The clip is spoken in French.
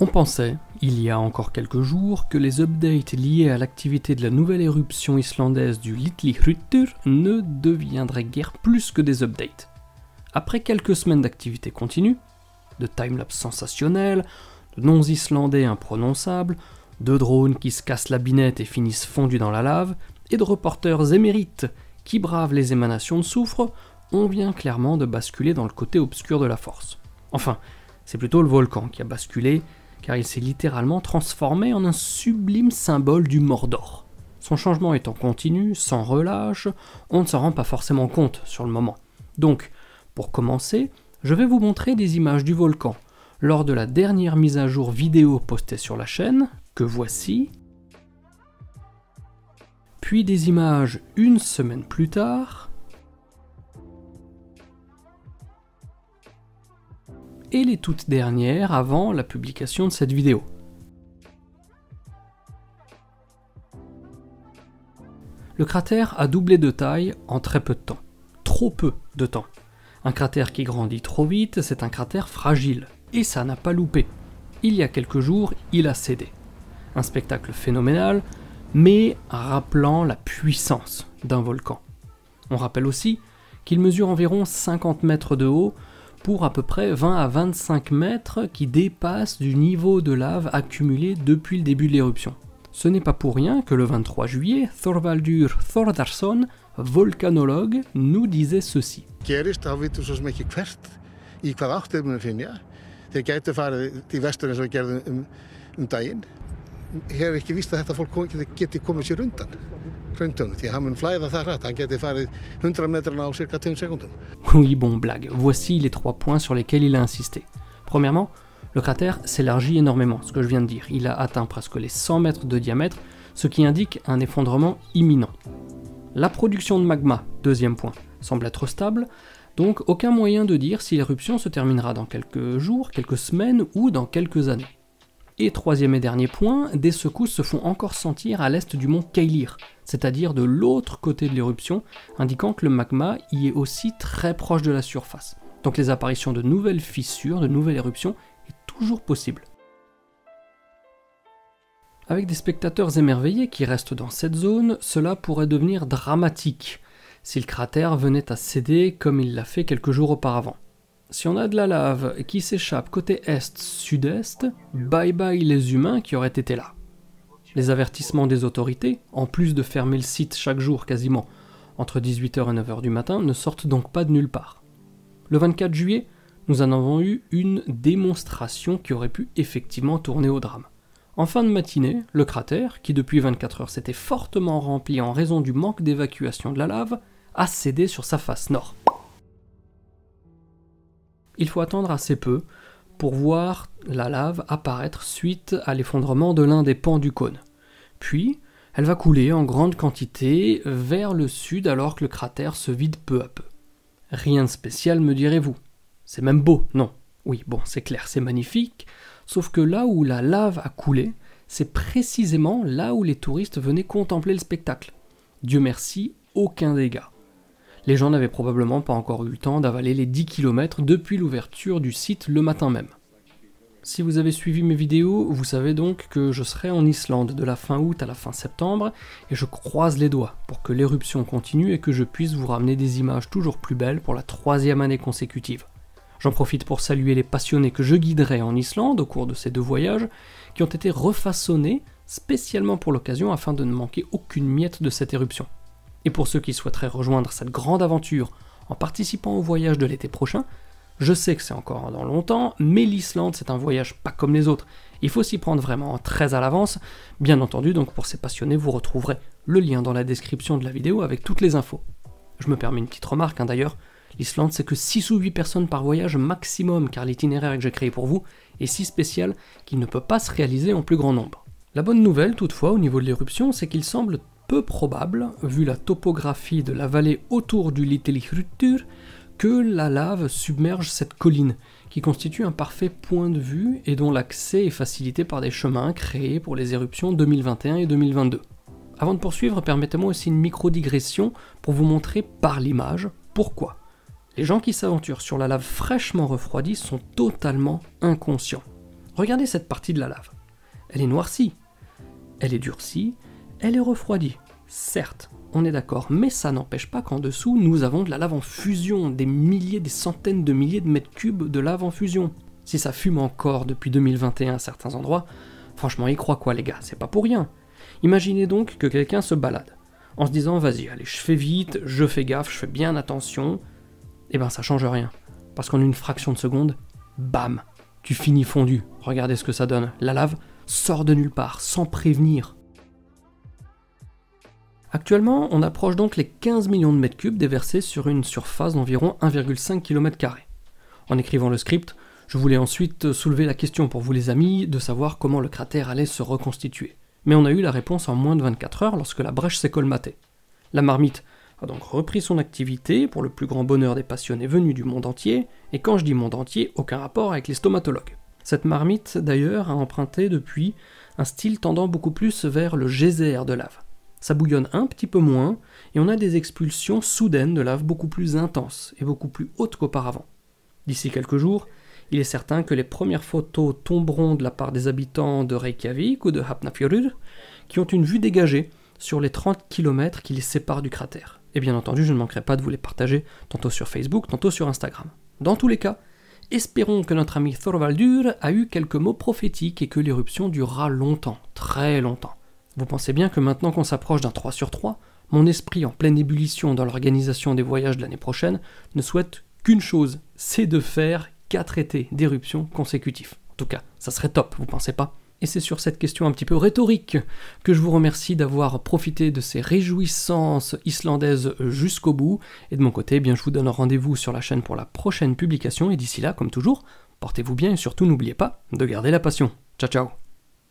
On pensait, il y a encore quelques jours, que les updates liés à l'activité de la nouvelle éruption islandaise du Litli-Hrútur ne deviendraient guère plus que des updates. Après quelques semaines d'activité continue, de timelapse sensationnels, de noms islandais imprononçables, de drones qui se cassent la binette et finissent fondus dans la lave, et de reporters émérites qui bravent les émanations de soufre, on vient clairement de basculer dans le côté obscur de la force. Enfin, c'est plutôt le volcan qui a basculé, car il s'est littéralement transformé en un sublime symbole du Mordor. Son changement étant continu, sans relâche, on ne s'en rend pas forcément compte sur le moment. Donc, pour commencer, je vais vous montrer des images du volcan, lors de la dernière mise à jour vidéo postée sur la chaîne, que voici, puis des images une semaine plus tard, et les toutes dernières avant la publication de cette vidéo. Le cratère a doublé de taille en très peu de temps. Trop peu de temps. Un cratère qui grandit trop vite, c'est un cratère fragile. Et ça n'a pas loupé. Il y a quelques jours, il a cédé. Un spectacle phénoménal, mais rappelant la puissance d'un volcan. On rappelle aussi qu'il mesure environ 50 mètres de haut, pour à peu près 20 à 25 mètres qui dépassent du niveau de lave accumulé depuis le début de l'éruption. Ce n'est pas pour rien que le 23 juillet, Þorvaldur Þórðarson, volcanologue, nous disait ceci. Gerist, þá vitum svo sem ekki hvert, í hvað átt þeir munu hrynja. Þeir gætu farið til vestur eins og gerðum daginn. Hér er ekki víst að þetta fólk geti komið sér undan hrauntönu, því að hann mun flæða það hratt, hann geti farið 100 metrana á cirka 2 sekundum. Oui, bon, blague. Voici les 3 points sur lesquels il a insisté. Premièrement, le cratère s'élargit énormément, ce que je viens de dire. Il a atteint presque les 100 mètres de diamètre, ce qui indique un effondrement imminent. La production de magma, deuxième point, semble être stable, donc aucun moyen de dire si l'éruption se terminera dans quelques jours, quelques semaines ou dans quelques années. Et troisième et dernier point, des secousses se font encore sentir à l'est du mont Keilir, c'est-à-dire de l'autre côté de l'éruption, indiquant que le magma y est aussi très proche de la surface. Donc les apparitions de nouvelles fissures, de nouvelles éruptions, est toujours possible. Avec des spectateurs émerveillés qui restent dans cette zone, cela pourrait devenir dramatique, si le cratère venait à céder comme il l'a fait quelques jours auparavant. Si on a de la lave qui s'échappe côté est-sud-est, bye bye les humains qui auraient été là. Les avertissements des autorités, en plus de fermer le site chaque jour quasiment entre 18 h et 9 h du matin, ne sortent donc pas de nulle part. Le 24 juillet, nous en avons eu une démonstration qui aurait pu effectivement tourner au drame. En fin de matinée, le cratère, qui depuis 24 heures s'était fortement rempli en raison du manque d'évacuation de la lave, a cédé sur sa face nord. Il faut attendre assez peu pour voir la lave apparaître suite à l'effondrement de l'un des pans du cône. Puis, elle va couler en grande quantité vers le sud alors que le cratère se vide peu à peu. Rien de spécial, me direz-vous. C'est même beau, non? Oui, bon, c'est clair, c'est magnifique, sauf que là où la lave a coulé, c'est précisément là où les touristes venaient contempler le spectacle. Dieu merci, aucun dégât. Les gens n'avaient probablement pas encore eu le temps d'avaler les 10 km depuis l'ouverture du site le matin même. Si vous avez suivi mes vidéos, vous savez donc que je serai en Islande de la fin août à la fin septembre, et je croise les doigts pour que l'éruption continue et que je puisse vous ramener des images toujours plus belles pour la 3e année consécutive. J'en profite pour saluer les passionnés que je guiderai en Islande au cours de ces 2 voyages, qui ont été refaçonnés spécialement pour l'occasion afin de ne manquer aucune miette de cette éruption. Et pour ceux qui souhaiteraient rejoindre cette grande aventure en participant au voyage de l'été prochain, je sais que c'est encore dans longtemps, mais l'Islande c'est un voyage pas comme les autres. Il faut s'y prendre vraiment très à l'avance. Bien entendu, donc pour ces passionnés, vous retrouverez le lien dans la description de la vidéo avec toutes les infos. Je me permets une petite remarque d'ailleurs, l'Islande c'est que 6 ou 8 personnes par voyage maximum, car l'itinéraire que j'ai créé pour vous est si spécial qu'il ne peut pas se réaliser en plus grand nombre. La bonne nouvelle toutefois au niveau de l'éruption, c'est qu'il semble peu probable, vu la topographie de la vallée autour du Litli-Hrútur, que la lave submerge cette colline, qui constitue un parfait point de vue et dont l'accès est facilité par des chemins créés pour les éruptions 2021 et 2022. Avant de poursuivre, permettez-moi aussi une micro-digression pour vous montrer par l'image pourquoi. Les gens qui s'aventurent sur la lave fraîchement refroidie sont totalement inconscients. Regardez cette partie de la lave. Elle est noircie, elle est durcie, elle est refroidie. Certes, on est d'accord, mais ça n'empêche pas qu'en dessous, nous avons de la lave en fusion, des milliers, des centaines de milliers de mètres cubes de lave en fusion. Si ça fume encore depuis 2021 à certains endroits, franchement, y croit quoi les gars, c'est pas pour rien. Imaginez donc que quelqu'un se balade, en se disant vas-y, allez, je fais vite, je fais gaffe, je fais bien attention, et ben ça change rien. Parce qu'en une fraction de seconde, bam, tu finis fondu. Regardez ce que ça donne. La lave sort de nulle part, sans prévenir. Actuellement, on approche donc les 15 millions de mètres cubes déversés sur une surface d'environ 1,5 km². En écrivant le script, je voulais ensuite soulever la question pour vous les amis de savoir comment le cratère allait se reconstituer. Mais on a eu la réponse en moins de 24 heures lorsque la brèche s'est colmatée. La marmite a donc repris son activité pour le plus grand bonheur des passionnés venus du monde entier, et quand je dis monde entier, aucun rapport avec les stomatologues. Cette marmite, d'ailleurs, a emprunté depuis un style tendant beaucoup plus vers le geyser de lave. Ça bouillonne un petit peu moins, et on a des expulsions soudaines de lave beaucoup plus intenses et beaucoup plus hautes qu'auparavant. D'ici quelques jours, il est certain que les premières photos tomberont de la part des habitants de Reykjavik ou de Hafnarfjörður, qui ont une vue dégagée sur les 30 km qui les séparent du cratère. Et bien entendu, je ne manquerai pas de vous les partager, tantôt sur Facebook, tantôt sur Instagram. Dans tous les cas, espérons que notre ami Thorvaldur a eu quelques mots prophétiques et que l'éruption durera longtemps, très longtemps. Vous pensez bien que maintenant qu'on s'approche d'un 3 sur 3, mon esprit en pleine ébullition dans l'organisation des voyages de l'année prochaine ne souhaite qu'une chose, c'est de faire 4 étés d'éruption consécutifs. En tout cas, ça serait top, vous pensez pas ? Et c'est sur cette question un petit peu rhétorique que je vous remercie d'avoir profité de ces réjouissances islandaises jusqu'au bout. Et de mon côté, eh bien, je vous donne rendez-vous sur la chaîne pour la prochaine publication. Et d'ici là, comme toujours, portez-vous bien et surtout n'oubliez pas de garder la passion. Ciao ciao.